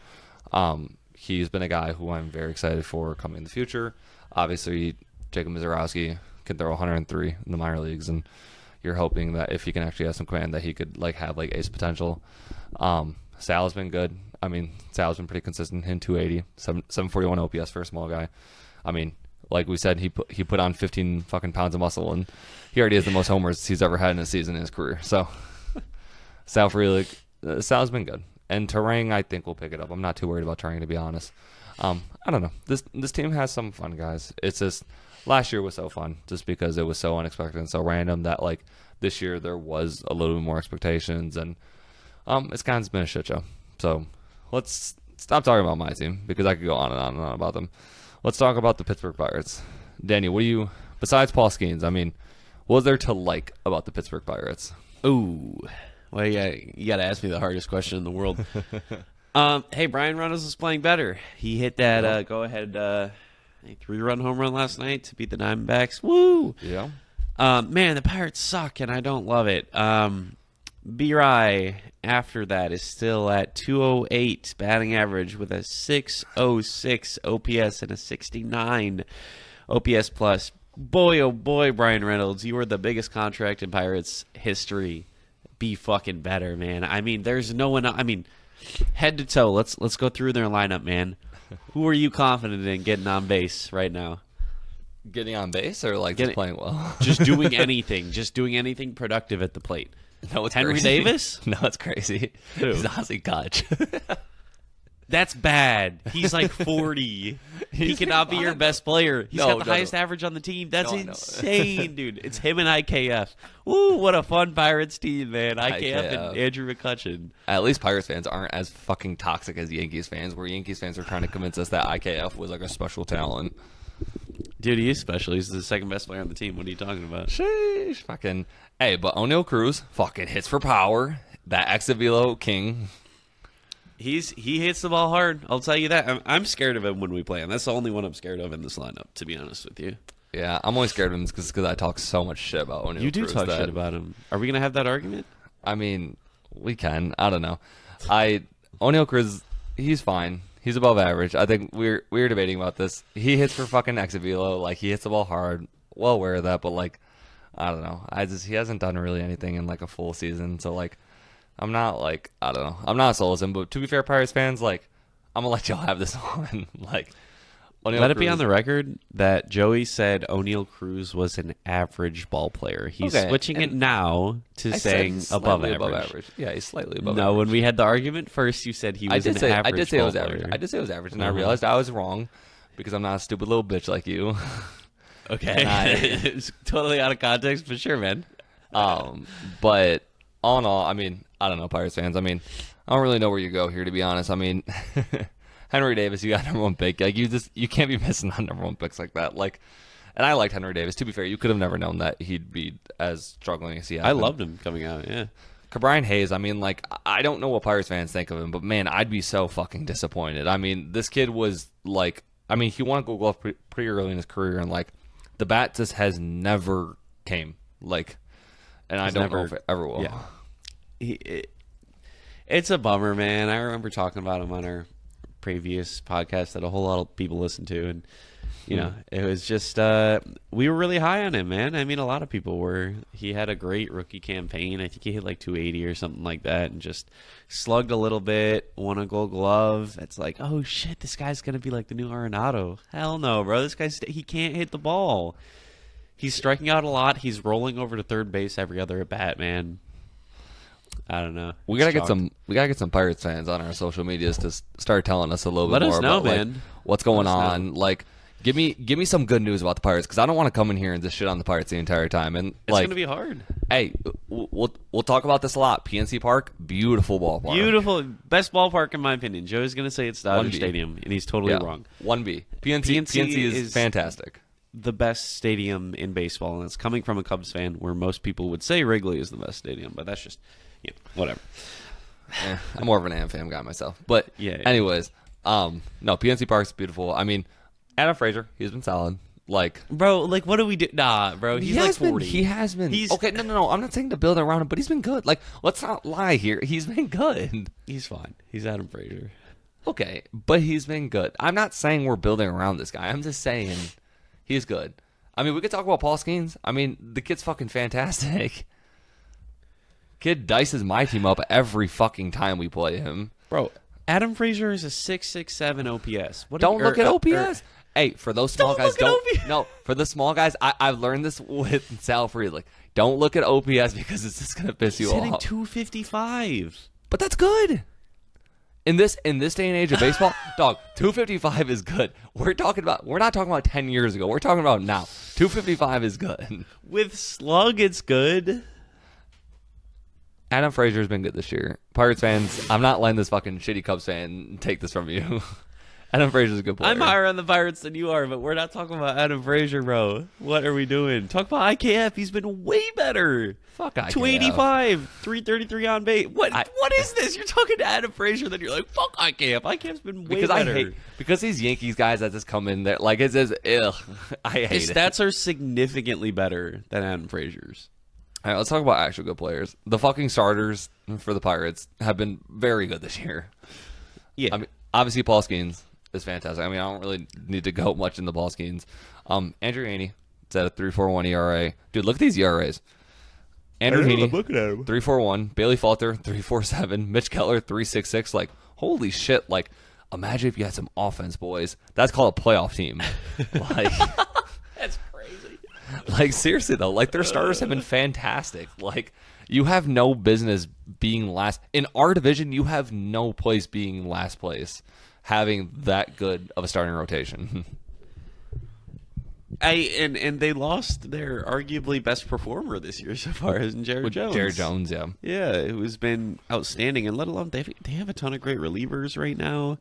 He's been a guy who I'm very excited for coming in the future. Obviously, Jacob Mizorowski can throw 103 in the minor leagues, and you're hoping that if he can actually have some command, that he could like have like ace potential. Sal's been good. I mean, Sal's been pretty consistent, hitting 280, 741 OPS for a small guy. I mean, like we said, he put on 15 fucking pounds of muscle, and he already has the most homers he's ever had in a season in his career. So Sal's been good, and Terang I think will pick it up. I'm not too worried about Terang, to be honest. I don't know. This team has some fun guys. It's just last year was so fun just because it was so unexpected and so random that like this year there was a little bit more expectations, and it's kind of been a shit show. So let's stop talking about my team because I could go on and on and on about them. Let's talk about the Pittsburgh Pirates. Danny, what do you, besides Paul Skenes, I mean, what was there to like about the Pittsburgh Pirates? Ooh. Well, yeah, you got to ask me the hardest question in the world. Hey, Brian Reynolds is playing better. He hit that go-ahead 3-run home run last night to beat the Diamondbacks. Woo! Yeah. Man, the Pirates suck, and I don't love it. B-Rye, after that, is still at 208 batting average with a 606 OPS and a 69 OPS plus. Boy, oh boy, Brian Reynolds, you were the biggest contract in Pirates history. Be fucking better, man. I mean, there's no one. I mean, head to toe. Let's go through their lineup, man. Who are you confident in getting on base right now? Getting on base or like just playing well? Just doing anything. Just doing anything productive at the plate. No, it's Henry crazy. Davis? No, it's crazy. Who? He's Ozzie Gotch. That's bad. He's like 40. He cannot be your best player. He's got the highest average on the team. That's insane, dude. It's him and IKF. Woo, what a fun Pirates team, man. IKF and Andrew McCutcheon. At least Pirates fans aren't as fucking toxic as Yankees fans, where Yankees fans are trying to convince us that IKF was like a special talent. Dude, he is special. He's the second best player on the team. What are you talking about? Sheesh. Fucking. Hey, but O'Neal Cruz fucking hits for power. That exit velo king. He hits the ball hard. I'll tell you that. I'm scared of him when we play him. That's the only one I'm scared of in this lineup, to be honest with you. Yeah, I'm only scared of him because I talk so much shit about O'Neal Cruz. You do talk shit about him. Are we going to have that argument? I mean, we can. I don't know. O'Neal Cruz, he's fine. He's above average. I think we're debating about this. He hits for fucking exit velo. Like, he hits the ball hard. Well aware of that, but like, I don't know. He hasn't done really anything in like a full season, so like I'm not like I don't know. I'm not sold him, but to be fair, Pirates fans, like I'm gonna let y'all have this one. Like Let it be on the record that Joey said O'Neal Cruz was an average ball player. He's switching it now to saying above average. Yeah, he's slightly above No, average. when we had the argument first, you said he was an average I did say it was ball average. player. I did say it was average, and I realized I was wrong because I'm not a stupid little bitch like you. Okay. It's totally out of context, but sure, man. But all in all, I mean, I don't know, Pirates fans. I mean, I don't really know where you go here, to be honest. I mean, Henry Davis, you got number one pick. Like you can't be missing on number one picks like that. Like, and I liked Henry Davis. To be fair, you could have never known that he'd be as struggling as he has. I loved him coming out. Yeah. Brian Hayes, I mean, like, I don't know what Pirates fans think of him, but man, I'd be so fucking disappointed. I mean, this kid was like, I mean, he won a Gold Glove pretty early in his career, and like, the bat just has never came. Like, and I don't know if it ever will. Yeah. It's a bummer, man. I remember talking about him on our previous podcast that a whole lot of people listened to, and you know, it was just we were really high on him, man. I mean, a lot of people were. He had a great rookie campaign. I think he hit like 280 or something like that, and just slugged a little bit, won a Gold Glove. It's like, oh shit, this guy's gonna be like the new Arenado. Hell no, bro. This guy's he can't hit the ball. He's striking out a lot. He's rolling over to third base every other at bat, man. I don't know. We gotta get some Pirates fans on our social medias to start telling us a little bit more about man. Like, what's going on. Like, give me some good news about the Pirates, because I don't want to come in here and just shit on the Pirates the entire time. And it's like, gonna be hard. Hey, we'll talk about this a lot. PNC Park, beautiful ballpark. Beautiful, best ballpark in my opinion. Joe's gonna say it's Dodger 1B. Stadium, and he's totally wrong. 1B. PNC is fantastic. The best stadium in baseball, and it's coming from a Cubs fan, where most people would say Wrigley is the best stadium, but that's just, whatever. I'm more of an Am guy myself, but anyways, no, PNC Park's beautiful. I mean, Adam Frazier, he's been solid. Like, bro, like, what do we do? Nah, bro, he's like 40. He has been. Okay, no. I'm not saying to build around him, but he's been good. Like, let's not lie here. He's been good. He's fine. He's Adam Frazier. Okay, but he's been good. I'm not saying we're building around this guy. I'm just saying he's good. I mean, we could talk about Paul Skenes. I mean, the kid's fucking fantastic. Kid dices my team up every fucking time we play him. Bro, Adam Frazier is a 667 OPS. Don't look at OPS. Hey, for those small guys, no, for the small guys, I've learned this with Sal Friedlich. Don't look at OPS because it's just going to piss you off. He's hitting 255. But that's good. In this day and age of baseball, dog, 255 is good. We're not talking about 10 years ago. We're talking about now. 255 is good. With slug, it's good. Adam Frazier's been good this year. Pirates fans, I'm not letting this fucking shitty Cubs fan take this from you. Adam Frazier's a good player. I'm higher on the Pirates than you are, but we're not talking about Adam Frazier, bro. What are we doing? Talk about IKF. He's been way better. Fuck IKF. 285, 333 on base. What is this? You're talking to Adam Frazier, then you're like, fuck IKF. IKF's been way better. Because these Yankees guys that just come in there, like, it's just, ugh. I hate His stats are significantly better than Adam Frazier's. All right, let's talk about actual good players. The fucking starters for the Pirates have been very good this year. Yeah. I mean, obviously, Paul Skenes is fantastic. I mean, I don't really need to go much into Paul Skenes. Andrew Heaney is at a 3.41 ERA. Dude, look at these ERAs. Andrew Heaney, 3.41. Bailey Falter, 3.47. Mitch Keller, 3.66. Like, holy shit. Like, imagine if you had some offense, boys. That's called a playoff team. Like, that's crazy. Like, seriously, though. Like, their starters have been fantastic. Like, you have no business being last. In our division, you have no place being last place having that good of a starting rotation. And they lost their arguably best performer this year so far, isn't Jared Jones? Jared Jones, yeah. Yeah, who's been outstanding, and let alone they have a ton of great relievers right now.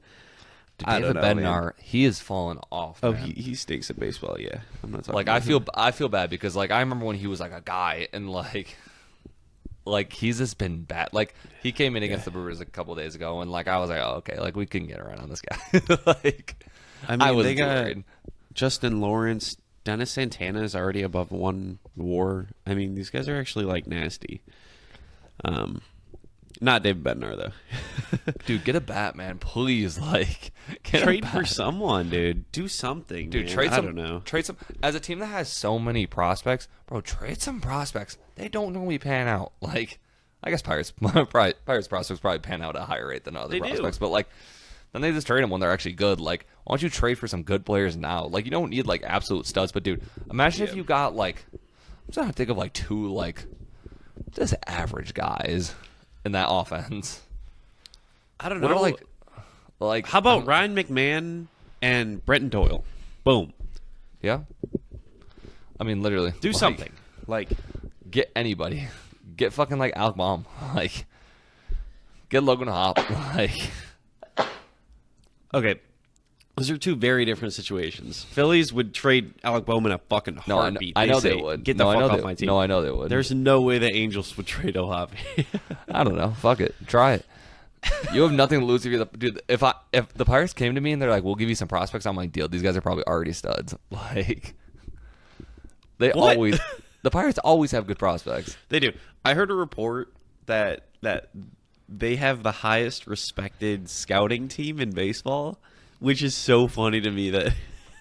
David Bednar, he has fallen off. Oh, man. he stinks at baseball. Yeah, I'm not talking. Like, about I feel bad because, like, I remember when he was like a guy and like he's just been bad. Like, he came in against the Brewers a couple days ago, and like I was like, oh, okay, like we can get around on this guy. Like, I mean, they got Justin Lawrence, Dennis Santana is already above 1 WAR. I mean, these guys are actually like nasty. Not David Bednar though. Dude, get a bat, man, please. Like, get Trade a bat. for someone, dude. Do something, Dude, man. trade I some. don't know. Trade some. As a team that has so many prospects, bro, trade some prospects. They don't normally pan out. Like, I guess Pirates prospects probably pan out at a higher rate than other They do. prospects. But like, then they just trade them when they're actually good. Like, why don't you trade for some good players now? Like, you don't need like absolute studs, but dude, imagine if you got like, I'm trying to think of like two like just average guys in that offense. I don't What know. are like How about Ryan McMahon and Brenton Doyle? Boom. yeah? I mean, literally, Do like, something. Like, Get anybody. Get fucking like Alec Baum. Like, get Logan Hop. Like, okay. Those are two very different situations. Phillies would trade Alec Bohm in a fucking no, heartbeat. I know say, they would. Get the no, I know fuck off they, my team. No, I know they would. There's no way the Angels would trade Olave. I don't know. Fuck it. Try it. You have nothing to lose if you're the dude. If the Pirates came to me and they're like, "We'll give you some prospects," I'm like, "Deal." These guys are probably already studs. Like, they What? always. The Pirates always have good prospects. They do. I heard a report that they have the highest respected scouting team in baseball, which is so funny to me that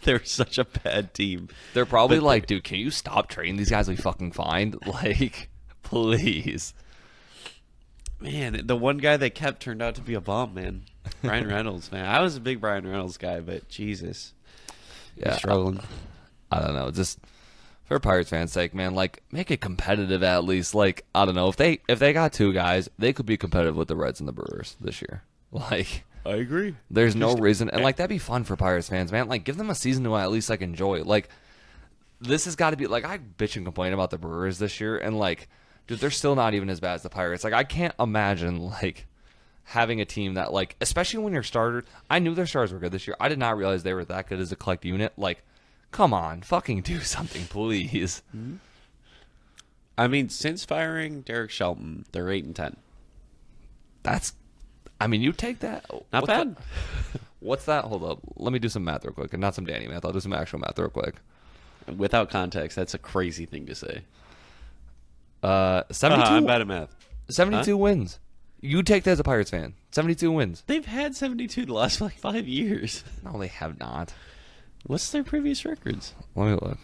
they're such a bad team. They're probably But like, dude, can you stop trading these guys we fucking find? Like, please. Man, the one guy they kept turned out to be a bomb, man. Brian Reynolds, man. I was a big Brian Reynolds guy, but Jesus. Yeah, He's struggling. I don't know. Just for Pirates fans' sake, man, like, make it competitive at least. Like, I don't know. If they got two guys, they could be competitive with the Reds and the Brewers this year. Like, I agree. there's no reason. And, like, that'd be fun for Pirates fans, man. Like, give them a season to at least, like, enjoy. Like, this has got to be, like, I bitch and complain about the Brewers this year, and, like, dude, they're still not even as bad as the Pirates. Like, I can't imagine, like, having a team that, like, especially when your starter, I knew their stars were good this year. I did not realize they were that good as a collect unit. Like, come on, fucking do something, please. I mean, since firing Derek Shelton, they're 8-10. That's, I mean, you take that. Not bad. What's that? Hold up. Let me do some math real quick. And not some Danny math. I'll do some actual math real quick. Without context, that's a crazy thing to say. 72, I'm bad at math. 72 wins. You take that as a Pirates fan. 72 wins. They've had 72 the last like 5 years. No, they have not. What's their previous records? Let me look.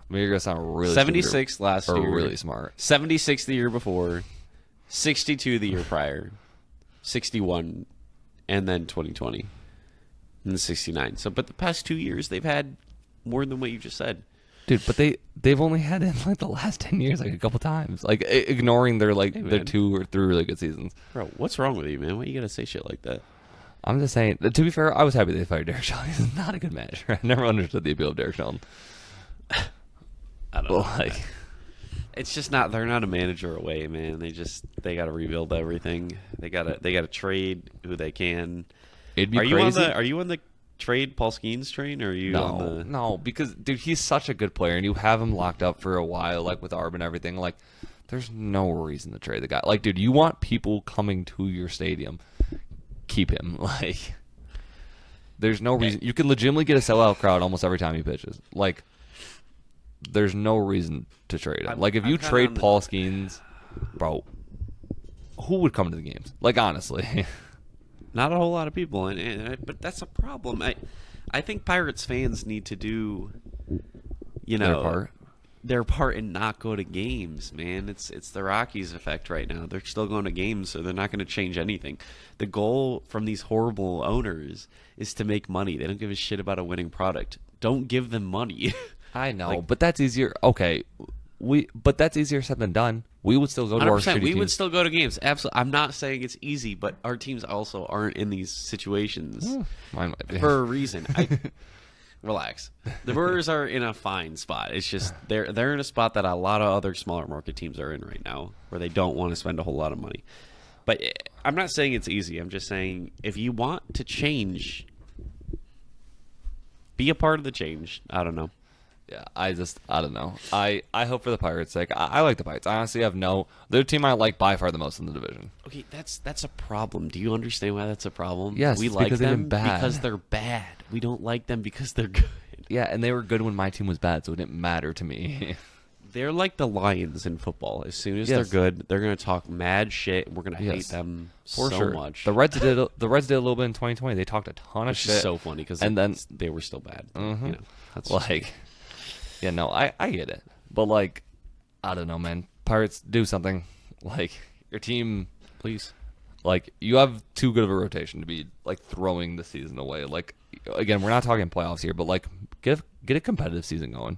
Maybe you're going to sound really 76 stupid last or year. really smart. 76 the year before. 62 the year prior. 61. And then 2020. And 69. So, but the past 2 years, they've had more than what you just said. Dude, but they've only had it in like the last 10 years like a couple times. Like ignoring their like their man. 2 or 3 really good seasons. Bro, what's wrong with you, man? Why you gotta say shit like that? I'm just saying, to be fair, I was happy they fired Derek Shelton. He's not a good manager. I never understood the appeal of Derek Shelton. I don't know. Like, It's just not. They're not a manager away, man. They got to rebuild everything. They gotta trade who they can. it'd be Are crazy. you on the trade Paul Skenes train, or are you on the? No, because dude, he's such a good player, and you have him locked up for a while, like with Arb and everything. Like, there's no reason to trade the guy. Like, dude, you want people coming to your stadium, keep him. Like, there's no reason. You can legitimately get a sellout crowd almost every time he pitches. Like, there's no reason to trade him. Like, if you I'm kinda trade on the- Paul Skenes, bro, who would come to the games? Like, honestly. Not a whole lot of people, but that's a problem. I think Pirates fans need to do, their part and not go to games, man. It's the Rockies effect right now. They're still going to games, so they're not going to change anything. The goal from these horrible owners is to make money. They don't give a shit about a winning product. Don't give them money. I know, Like- but that's easier. Okay, but that's easier said than done. We would still go to our 100%. shitty We would teams. still go to games. Absolutely. I'm not saying it's easy, but our teams also aren't in these situations Mine might be. for a reason. Relax. The Brewers are in a fine spot. It's just they're in a spot that a lot of other smaller market teams are in right now, where they don't want to spend a whole lot of money. But I'm not saying it's easy. I'm just saying if you want to change, be a part of the change. I don't know. Yeah, I don't know. I hope for the Pirates' sake. I like the Pirates. I honestly have no. They're the team I like by far the most in the division. Okay, that's a problem. Do you understand why that's a problem? Yes, we it's like because they've them been bad. because they're bad. We don't like them because they're good. Yeah, and they were good when my team was bad, so it didn't matter to me. They're like the Lions in football. As soon as they're good, they're going to talk mad shit, and we're going to hate them so much. The Reds did a little bit in 2020. They talked a ton of shit. It's so funny because then they were still bad. Mm-hmm. You know, that's like, yeah, no, I get it, but like, I don't know, man. Pirates, do something. Like, your team, please. Like, you have too good of a rotation to be like throwing the season away. Like, again, we're not talking playoffs here, but like, get a competitive season going.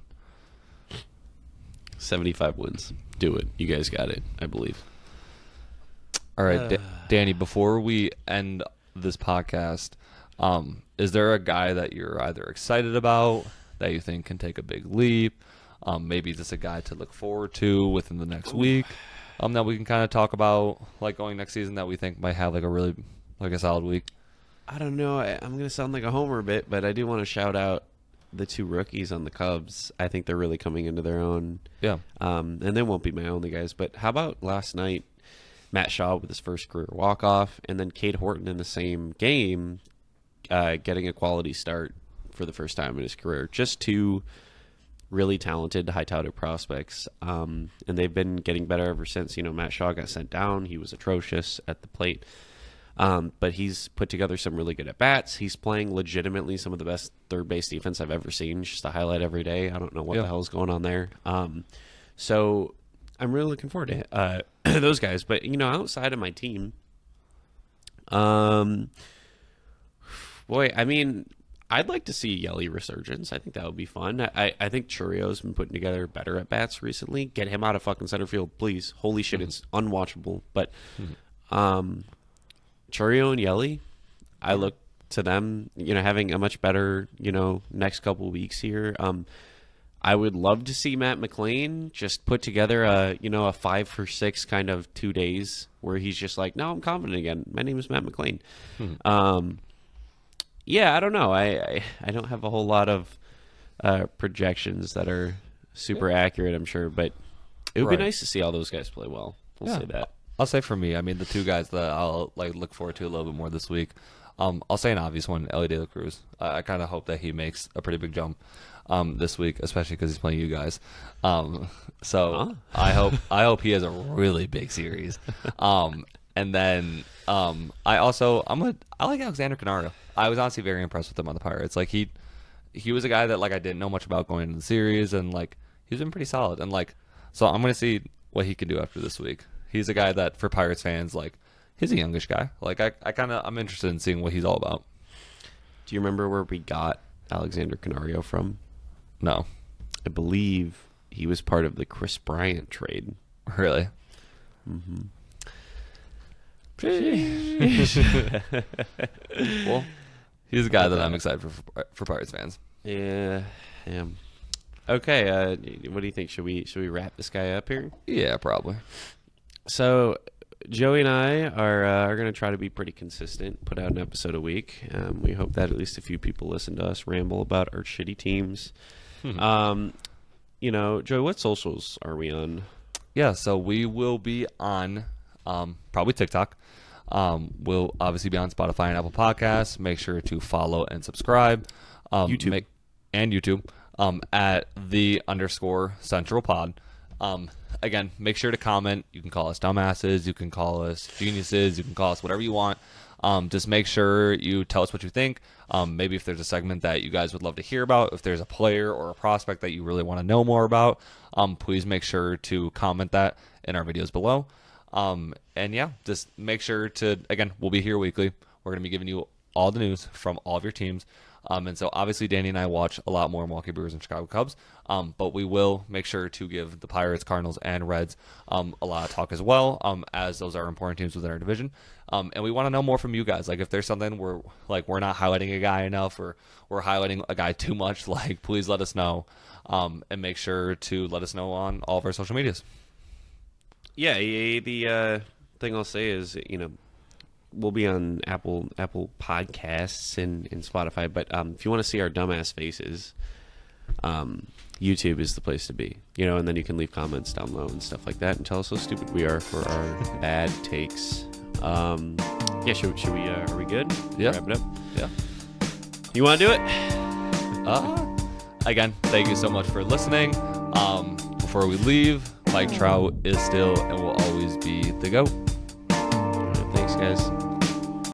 75 wins. Do it. You guys got it, I believe. All right, Danny, before we end this podcast, is there a guy that you're either excited about, that you think can take a big leap? Maybe just a guy to look forward to within the next week, that we can kind of talk about, like, going next season, that we think might have like a really, like, a solid week? I don't know. I'm going to sound like a homer a bit, but I do want to shout out the 2 rookies on the Cubs. I think they're really coming into their own. Yeah. And they won't be my only guys. But how about last night, Matt Shaw with his first career walk-off, and then Cade Horton in the same game getting a quality start for the first time in his career. Just 2 really talented, high-touted prospects. And they've been getting better ever since. You know, Matt Shaw got sent down. He was atrocious at the plate. But he's put together some really good at-bats. He's playing legitimately some of the best third-base defense I've ever seen. Just a highlight every day. I don't know what the hell is going on there. So I'm really looking forward to those guys. But, you know, outside of my team, boy, I mean, I'd like to see Elly resurgence. I think that would be fun. I think Churrio's been putting together better at-bats recently. Get him out of fucking center field, please. Holy shit, it's unwatchable. But Churrio and Elly, I look to them, you know, having a much better, you know, next couple weeks here. I would love to see Matt McLain just put together a 5 for 6 kind of 2 days where he's just like, no, I'm confident again. My name is Matt McLain. Yeah, I don't know. I don't have a whole lot of projections that are super accurate, I'm sure, but it would be nice to see all those guys play well. We'll say that. I'll say for me, I mean, the 2 guys that I'll like look forward to a little bit more this week. I'll say an obvious one, Elly De La Cruz. I kind of hope that he makes a pretty big jump this week, especially because he's playing you guys. So I hope he has a really big series. And then I like Alexander Canario. I was honestly very impressed with him on the Pirates. Like, he was a guy that, like, I didn't know much about going into the series, and like he's been pretty solid. And like, so I'm gonna see what he can do after this week. He's a guy that, for Pirates fans, like, he's a youngish guy. Like, I'm interested in seeing what he's all about. Do you remember where we got Alexander Canario from? No. I believe he was part of the Chris Bryant trade. Really? Mm-hmm. Well, he's a guy that I'm excited for Pirates fans. Yeah. Okay. What do you think? Should we wrap this guy up here? Yeah, probably. So Joey and I are going to try to be pretty consistent, put out an episode a week. We hope that at least a few people listen to us ramble about our shitty teams. You know, Joey, what socials are we on? Yeah, so we will be on probably TikTok. We'll obviously be on Spotify and Apple Podcasts. Make sure to follow and subscribe. YouTube. YouTube at _CentralPod. Again, make sure to comment. You can call us dumbasses. You can call us geniuses. You can call us whatever you want. Just make sure you tell us what you think. Maybe if there's a segment that you guys would love to hear about, if there's a player or a prospect that you really want to know more about, please make sure to comment that in our videos below. And yeah, just make sure to, again, we'll be here weekly. We're going to be giving you all the news from all of your teams. And so obviously Danny and I watch a lot more Milwaukee Brewers and Chicago Cubs, but we will make sure to give the Pirates, Cardinals, and Reds a lot of talk as well, as those are important teams within our division. And we want to know more from you guys. Like, if there's something we're not highlighting a guy enough, or we're highlighting a guy too much, like, please let us know, and make sure to let us know on all of our social medias. Yeah, the thing I'll say is, you know, we'll be on Apple Podcasts and Spotify, but if you want to see our dumbass faces, YouTube is the place to be. You know, and then you can leave comments down below and stuff like that and tell us how stupid we are for our bad takes. Yeah, should we? Are we good? Yeah. Wrap it up. Yeah. You want to do it? Again, thank you so much for listening. before we leave, Mike Trout is still and will always be the GOAT. Thanks, guys.